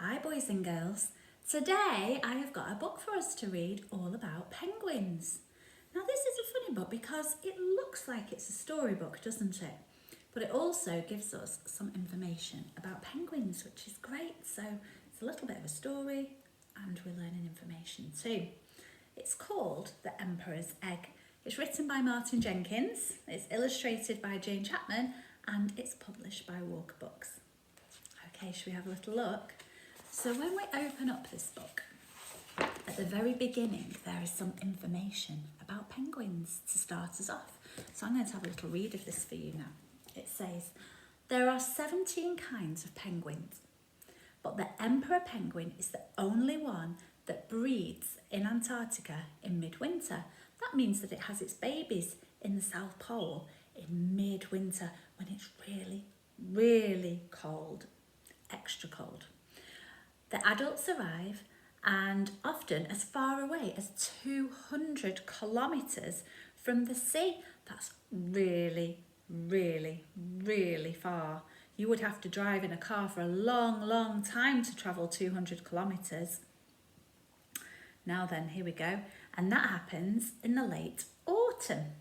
Hi boys and girls. Today I have got a book for us to read all about penguins. Now this is a funny book because it looks like it's a storybook, doesn't it? But it also gives us some information about penguins, which is great. So it's a little bit of a story and we're learning information too. It's called The Emperor's Egg. It's written by Martin Jenkins, it's illustrated by Jane Chapman and it's published by Walker Books. Okay, should we have a little look? So when we open up this book, at the very beginning, there is some information about penguins to start us off. So I'm going to have a little read of this for you now. It says, there are 17 kinds of penguins, but the emperor penguin is the only one that breeds in Antarctica in midwinter. That means that it has its babies in the South Pole in midwinter when it's really, really cold, extra cold. The adults arrive and often as far away as 200 kilometres from the sea. That's really, really, really far. You would have to drive in a car for a long, long time to travel 200 kilometres. Now then, here we go. And that happens in the late autumn.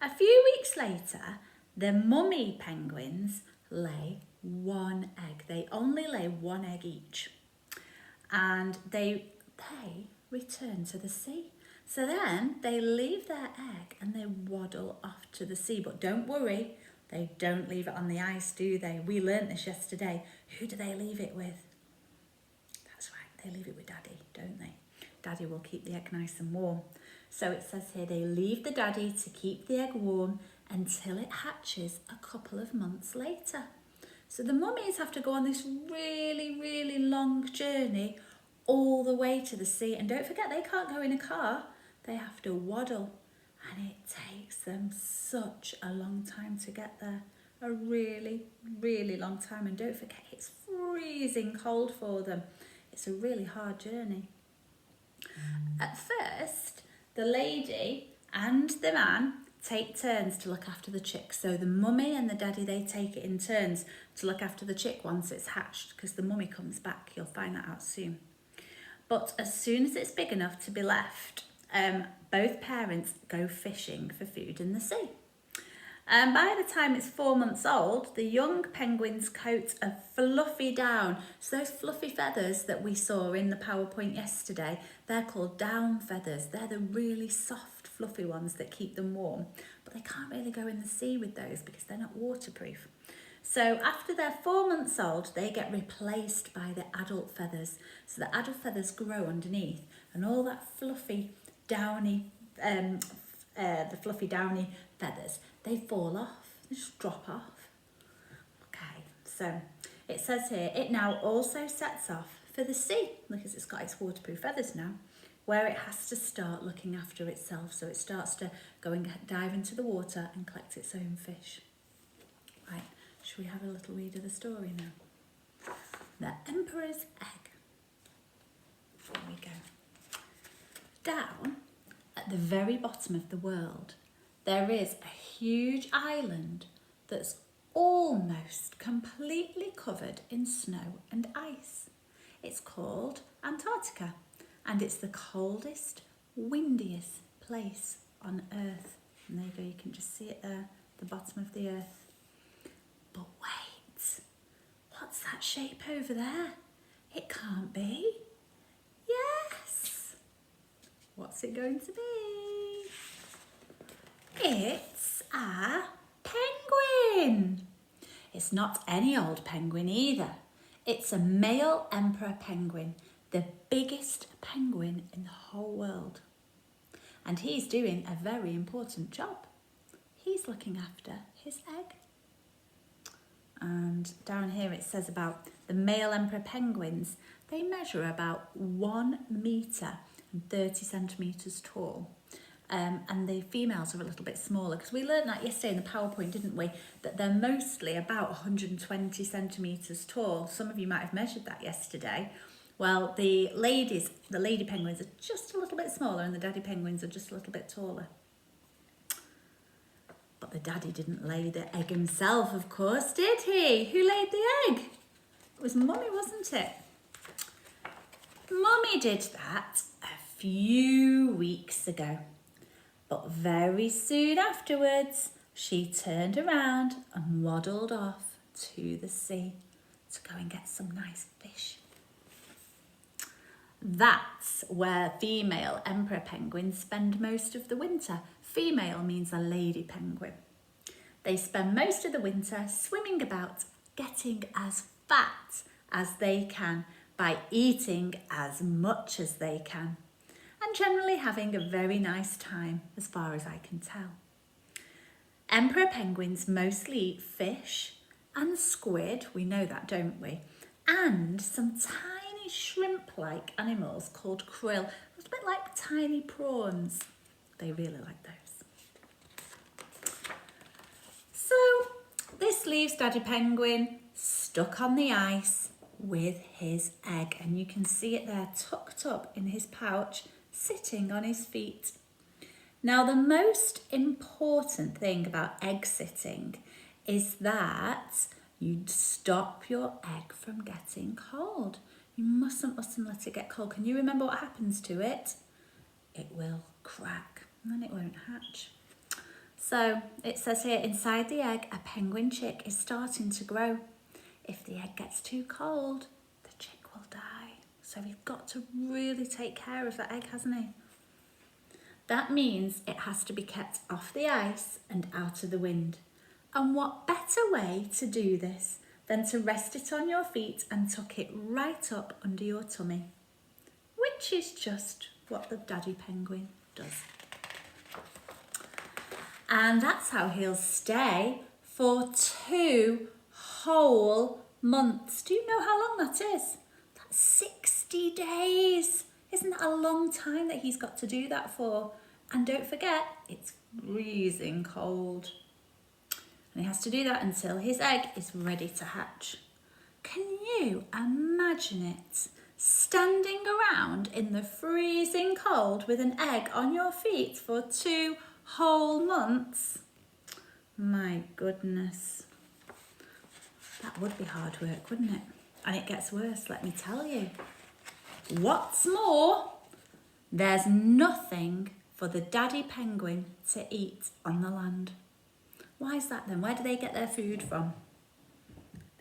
A few weeks later, the mummy penguins lay one egg. They only lay one egg each. And they return to the sea. So then they leave their egg and they waddle off to the sea. But don't worry, they don't leave it on the ice, do they? We learnt this yesterday. Who do they leave it with? That's right, they leave it with Daddy, don't they? Daddy will keep the egg nice and warm. So it says here they leave the daddy to keep the egg warm until it hatches a couple of months later. So the mummies have to go on this really, really long journey all the way to the sea. And don't forget, they can't go in a car. They have to waddle. And it takes them such a long time to get there. A really, really long time. And don't forget, it's freezing cold for them. It's a really hard journey. At first, the lady and the man take turns to look after the chick. So the mummy and the daddy, they take it in turns to look after the chick once it's hatched, because the mummy comes back. You'll find that out soon. But as soon as it's big enough to be left, both parents go fishing for food in the sea. And by the time it's 4 months old, the young penguin's coat of fluffy down. So those fluffy feathers that we saw in the PowerPoint yesterday, they're called down feathers. They're the really soft, fluffy ones that keep them warm. But they can't really go in the sea with those because they're not waterproof. So after they're 4 months old, they get replaced by the adult feathers. So the adult feathers grow underneath and all that fluffy, downy, the fluffy, downy feathers, they fall off, they just drop off. Okay, so it says here, it now also sets off for the sea, because it's got its waterproof feathers now, where it has to start looking after itself. So it starts to go and dive into the water and collect its own fish. Right, should we have a little read of the story now? The Emperor's Egg. Here we go. Down at the very bottom of the world, there is a huge island that's almost completely covered in snow and ice. It's called Antarctica, and it's the coldest, windiest place on Earth. And there you go, you can just see it there, the bottom of the Earth. But wait, what's that shape over there? It can't be. Yes! What's it going to be? It's a penguin. It's not any old penguin either. It's a male emperor penguin, the biggest penguin in the whole world. And he's doing a very important job. He's looking after his egg. And down here it says about the male emperor penguins. They measure about 1 metre and 30 centimetres tall. And the females are a little bit smaller, because we learned that yesterday in the PowerPoint, didn't we? That they're mostly about 120 centimetres tall. Some of you might have measured that yesterday. Well, the lady penguins are just a little bit smaller and the daddy penguins are just a little bit taller. But the daddy didn't lay the egg himself, of course, did he? Who laid the egg? It was Mummy, wasn't it? Mummy did that a few weeks ago, but very soon afterwards, she turned around and waddled off to the sea to go and get some nice fish. That's where female emperor penguins spend most of the winter. Female means a lady penguin. They spend most of the winter swimming about, getting as fat as they can by eating as much as they can, and generally having a very nice time as far as I can tell. Emperor penguins mostly eat fish and squid, we know that, don't we? And some tiny shrimp-like animals called krill. It's a bit like tiny prawns. They really like those. So this leaves Daddy Penguin stuck on the ice with his egg, and you can see it there tucked up in his pouch, sitting on his feet. Now, the most important thing about egg sitting is that you stop your egg from getting cold. You mustn't let it get cold. Can you remember what happens to it? It will crack and then it won't hatch. So it says here, inside the egg, a penguin chick is starting to grow. If the egg gets too cold, the chick will die. So he's got to really take care of that egg, hasn't he? That means it has to be kept off the ice and out of the wind. And what better way to do this than to rest it on your feet and tuck it right up under your tummy, which is just what the Daddy Penguin does. And that's how he'll stay for 2 whole months. Do you know how long that is? That's 60 days. Isn't that a long time that he's got to do that for? And don't forget, it's freezing cold. And he has to do that until his egg is ready to hatch. Can you imagine it? Standing around in the freezing cold with an egg on your feet for 2 whole months? My goodness. That would be hard work, wouldn't it? And it gets worse, let me tell you. What's more, there's nothing for the Daddy Penguin to eat on the land. Why is that then? Where do they get their food from?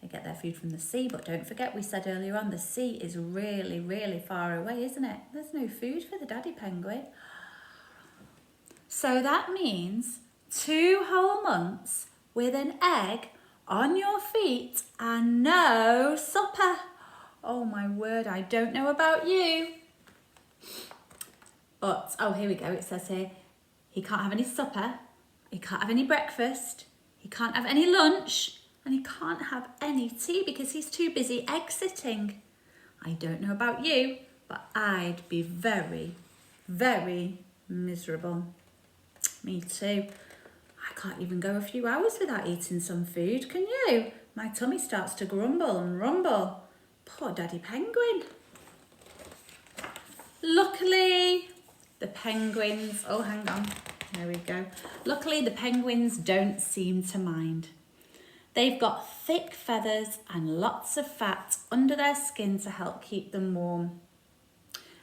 They get their food from the sea, but don't forget, we said earlier on, the sea is really, really far away, isn't it? There's no food for the Daddy Penguin. So that means 2 whole months with an egg on your feet and no supper. Oh my word, I don't know about you. But, oh, here we go. It says here, he can't have any supper, he can't have any breakfast, he can't have any lunch, and he can't have any tea because he's too busy egg sitting. I don't know about you, but I'd be very, very miserable. Me too. I can't even go a few hours without eating some food, can you? My tummy starts to grumble and rumble. Poor Daddy Penguin. Luckily, the penguins, oh, hang on, there we go. Luckily, the penguins don't seem to mind. They've got thick feathers and lots of fat under their skin to help keep them warm.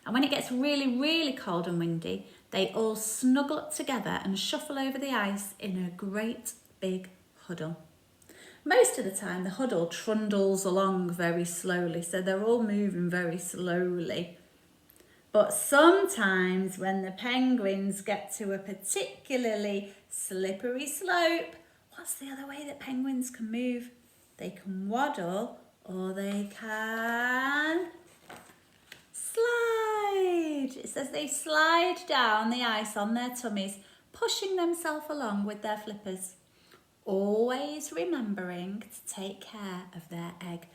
And when it gets really, really cold and windy, they all snuggle up together and shuffle over the ice in a great big huddle. Most of the time, the huddle trundles along very slowly, so they're all moving very slowly. But sometimes when the penguins get to a particularly slippery slope, what's the other way that penguins can move? They can waddle or they can slide. It says they slide down the ice on their tummies, pushing themselves along with their flippers, always remembering to take care of their egg.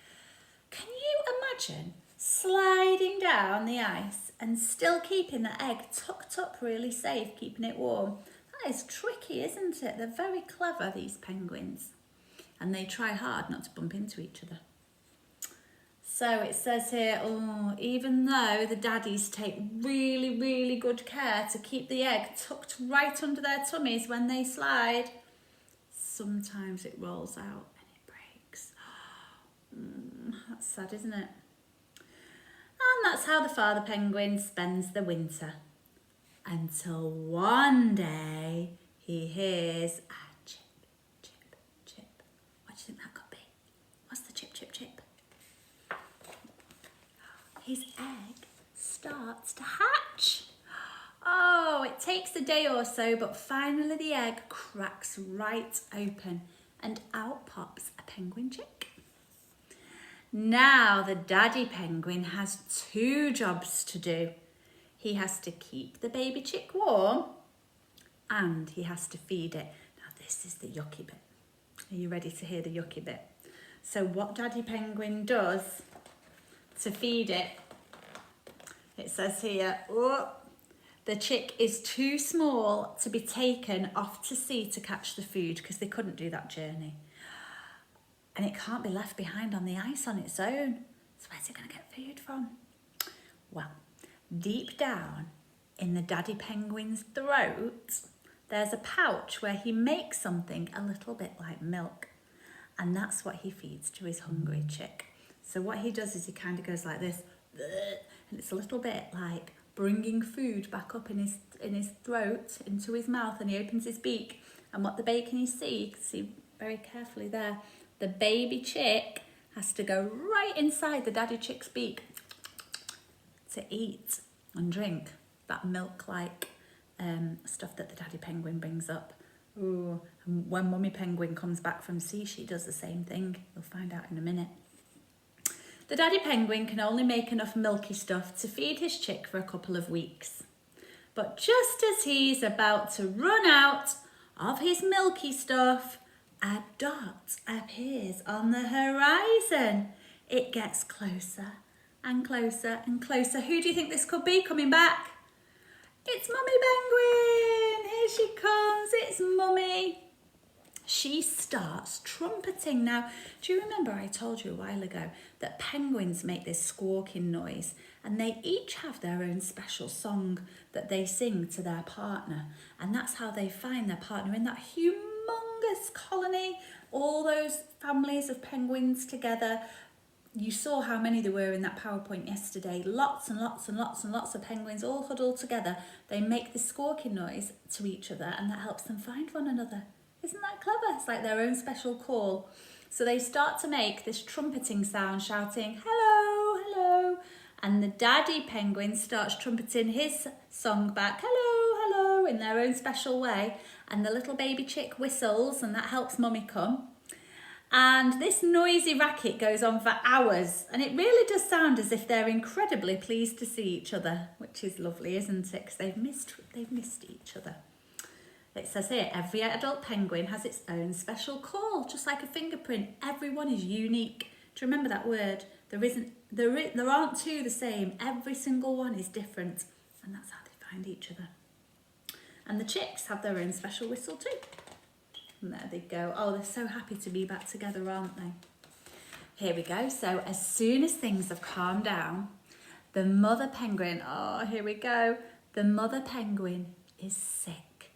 Can you imagine sliding down the ice and still keeping the egg tucked up really safe, keeping it warm? That is tricky, isn't it? They're very clever, these penguins, and they try hard not to bump into each other. So it says here, oh, even though the daddies take really, really good care to keep the egg tucked right under their tummies when they slide, sometimes it rolls out and it breaks. That's sad, isn't it? And that's how the father penguin spends the winter. Until one day he hears a chip, chip, chip. What do you think that could be? What's the chip, chip, chip? His egg starts to hatch. Oh, it takes a day or so, but finally the egg cracks right open and out pops a penguin chick. Now the daddy penguin has 2 jobs to do. He has to keep the baby chick warm and he has to feed it. Now this is the yucky bit. Are you ready to hear the yucky bit? So what daddy penguin does to feed it, it says here, oh, the chick is too small to be taken off to sea to catch the food because they couldn't do that journey. And it can't be left behind on the ice on its own. So where's it going to get food from? Well, deep down in the daddy penguin's throat, there's a pouch where he makes something a little bit like milk. And that's what he feeds to his hungry chick. So what he does is he kind of goes like this, and it's a little bit like bringing food back up in his throat, into his mouth, and he opens his beak. And what can you see very carefully there, the baby chick has to go right inside the daddy chick's beak to eat and drink that milk-like stuff that the daddy penguin brings up. Ooh, and when mummy penguin comes back from sea, she does the same thing. You'll find out in a minute. The daddy penguin can only make enough milky stuff to feed his chick for a couple of weeks. But just as he's about to run out of his milky stuff, a dot appears on the horizon. It gets closer and closer and closer. Who do you think this could be coming back? It's Mummy Penguin! Here she comes, it's Mummy. She starts trumpeting. Now, do you remember I told you a while ago that penguins make this squawking noise and they each have their own special song that they sing to their partner, and that's how they find their partner in that humongous colony, all those families of penguins together. You saw how many there were in that PowerPoint yesterday. Lots and lots and lots and lots of penguins all huddled together. They make this squawking noise to each other and that helps them find one another. Isn't that clever? It's like their own special call. So they start to make this trumpeting sound, shouting, hello, hello. And the daddy penguin starts trumpeting his song back, hello, hello, in their own special way. And the little baby chick whistles and that helps mummy come. And this noisy racket goes on for hours, and it really does sound as if they're incredibly pleased to see each other, which is lovely, isn't it? Because they've missed each other. It says here, every adult penguin has its own special call, just like a fingerprint. Everyone is unique. Do you remember that word? There aren't 2 the same. Every single one is different, and that's how they find each other. And the chicks have their own special whistle too. And there they go. Oh, they're so happy to be back together, aren't they? Here we go. So as soon as things have calmed down, the mother penguin, oh, here we go. The mother penguin is sick,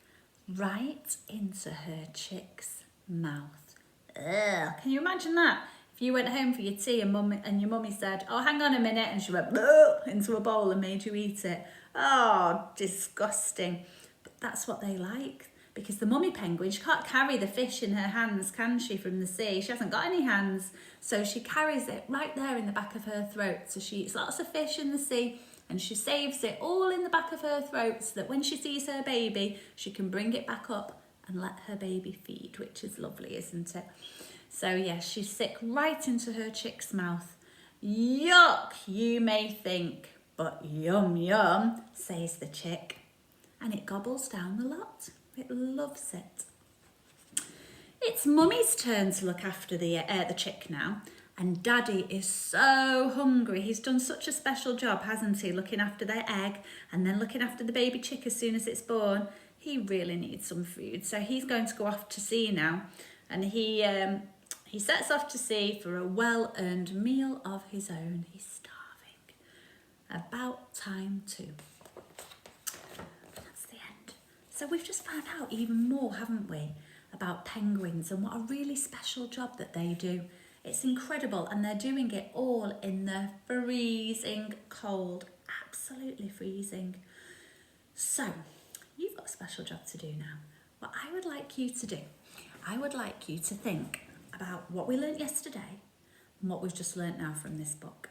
right into her chick's mouth. Ugh. Can you imagine that? If you went home for your tea and your mummy said, oh, hang on a minute, and she went into a bowl and made you eat it. Oh, disgusting. But that's what they like. Because the mummy penguin, she can't carry the fish in her hands, can she, from the sea? She hasn't got any hands. So she carries it right there in the back of her throat. So she eats lots of fish in the sea and she saves it all in the back of her throat so that when she sees her baby, she can bring it back up and let her baby feed, which is lovely, isn't it? So yes, she's sick right into her chick's mouth. Yuck, you may think, but yum yum, says the chick. And it gobbles down the lot. It loves it. It's Mummy's turn to look after the chick now, and Daddy is so hungry. He's done such a special job, hasn't he, looking after their egg and then looking after the baby chick as soon as it's born. He really needs some food, so he's going to go off to sea now, and he sets off to sea for a well-earned meal of his own. He's starving. About time too. So we've just found out even more, haven't we, about penguins and what a really special job that they do. It's incredible, and they're doing it all in the freezing cold. absolutely freezing. So, you've got a special job to do now. What I would like you to do, I would like you to think about what we learnt yesterday and what we've just learnt now from this book.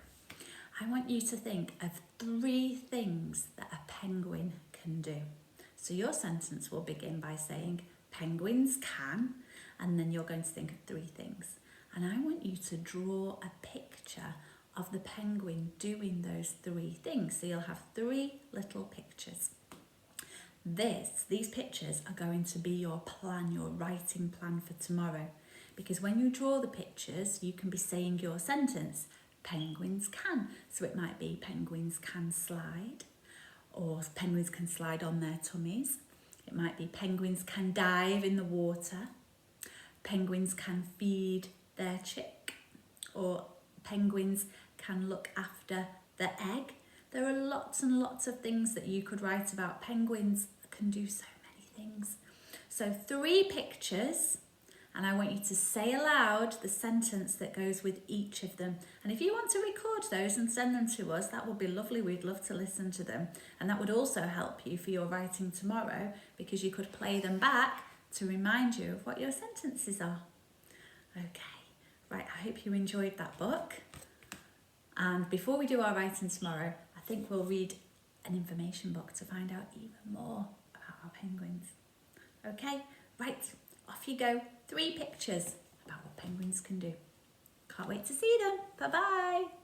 I want you to think of 3 things that a penguin can do. So your sentence will begin by saying, penguins can, and then you're going to think of 3 things. And I want you to draw a picture of the penguin doing those 3 things. So you'll have 3 little pictures. These pictures are going to be your plan, your writing plan for tomorrow. Because when you draw the pictures, you can be saying your sentence, penguins can. So it might be penguins can slide, or penguins can slide on their tummies. It might be penguins can dive in the water. Penguins can feed their chick, or penguins can look after the egg. There are lots and lots of things that you could write about. Penguins can do so many things. So 3 pictures, and I want you to say aloud the sentence that goes with each of them. And if you want to record those and send them to us, that would be lovely. We'd love to listen to them. And that would also help you for your writing tomorrow, because you could play them back to remind you of what your sentences are. Okay, right, I hope you enjoyed that book. And before we do our writing tomorrow, I think we'll read an information book to find out even more about our penguins. Okay, right, off you go. 3 pictures about what penguins can do. Can't wait to see them. Bye-bye.